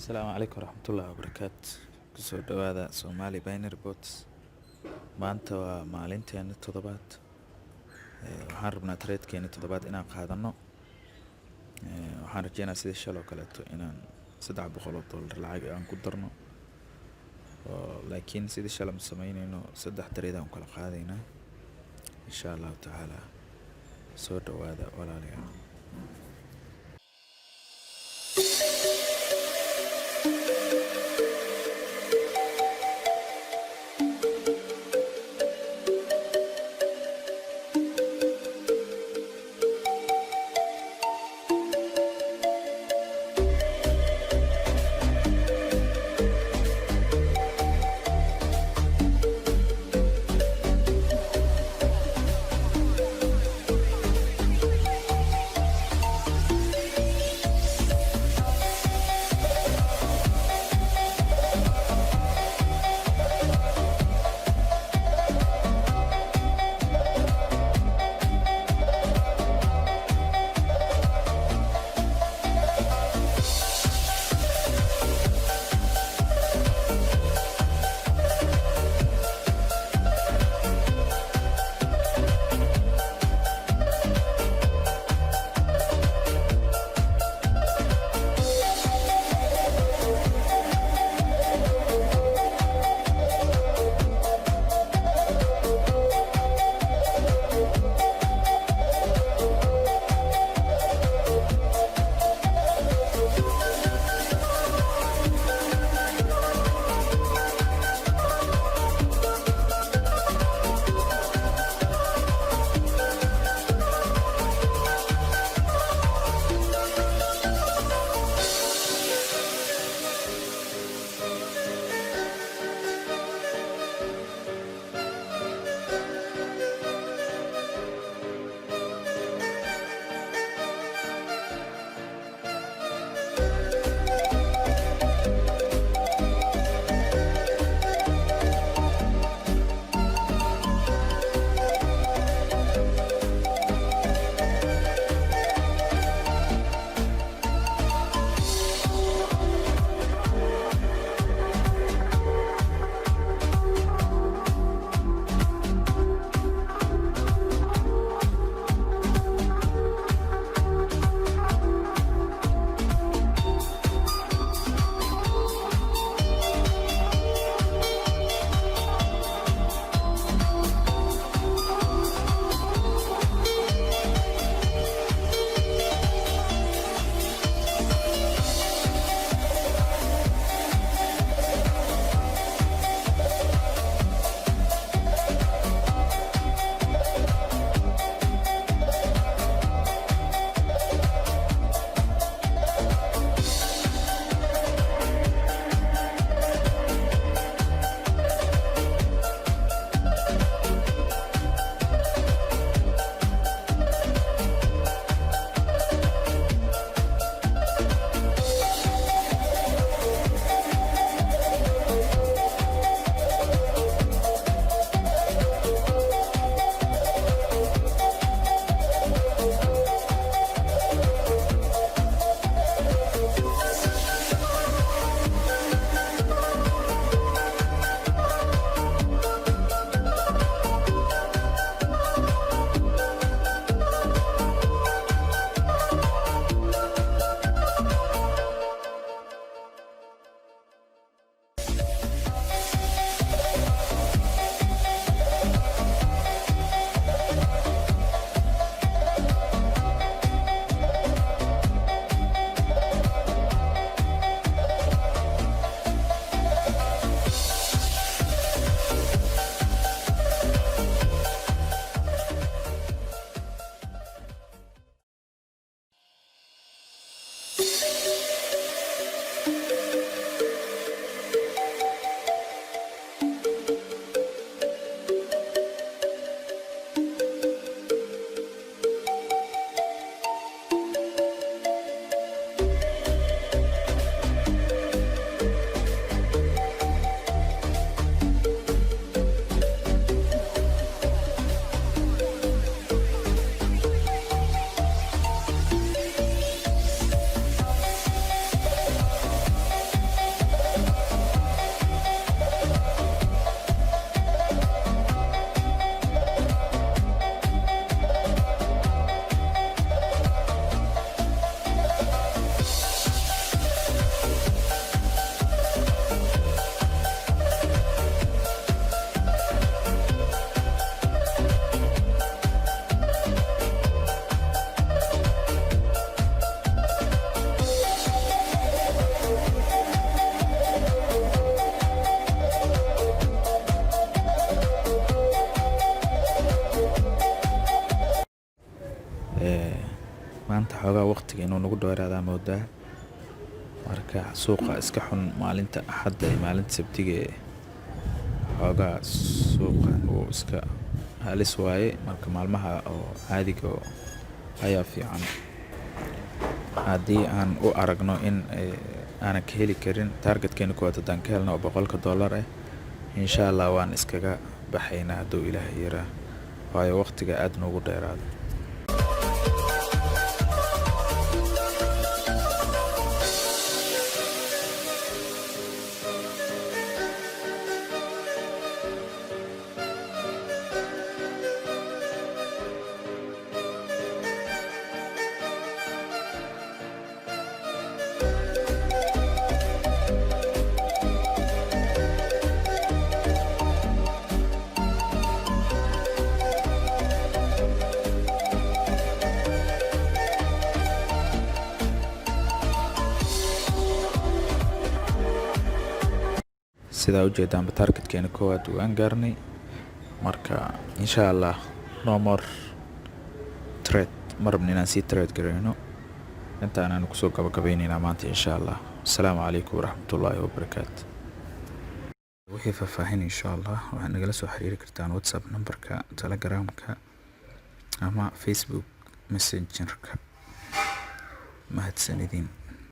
Asalaamu calaykum waraxmatullaahi wabarakaatu. Kusoo dhawaada Somali Binary Bots. Maanta waa maalinteena toddobaad. Waxaan rabnaa tradekeena toddobaad inaan qaadano. Waxaan rajeynayaa sidii shalay oo kaleeto inaan $300 lacag aan ku darno. Laakiin sidii shalay ma samaynayno, 3 trade aan kala qaadaynaa. Insha Allah taala. Soo dhawaada walaalayaal. waqtiga inuu nagu dheeraadaa moodaa. Marka suuqa iska xun maalinta axadda iyo maalinta sabtiga xoogaa suuqa uu iska halis waaye. Marka maalmaha oo caadiga ayaa fiican. Haddii aan u aragno in aanan ka heli karin targetkeena koowaad haddaan ka helno oo $100 insha Allah waan iskaga baxaynaa hadduu Ilaahay yaraa, waayo waqtiga aad noogu dheeraado. sidaa u jeedaan targetkeena koowaad waan gaarnay. Marka insha Allah no more trade, marabna inaan sii trade gareyno. intaan aan kusoo gabagabaynaynaa maanta insha Allah. Assalaamu calaykum waraxmatullaahi wabarakaatu. wixii faahfaahin insha Allah waxaad nagala soo xiriiri kartaan WhatsApp numberka, Telegramka ama Facebook Messengerka. mahadsanidin.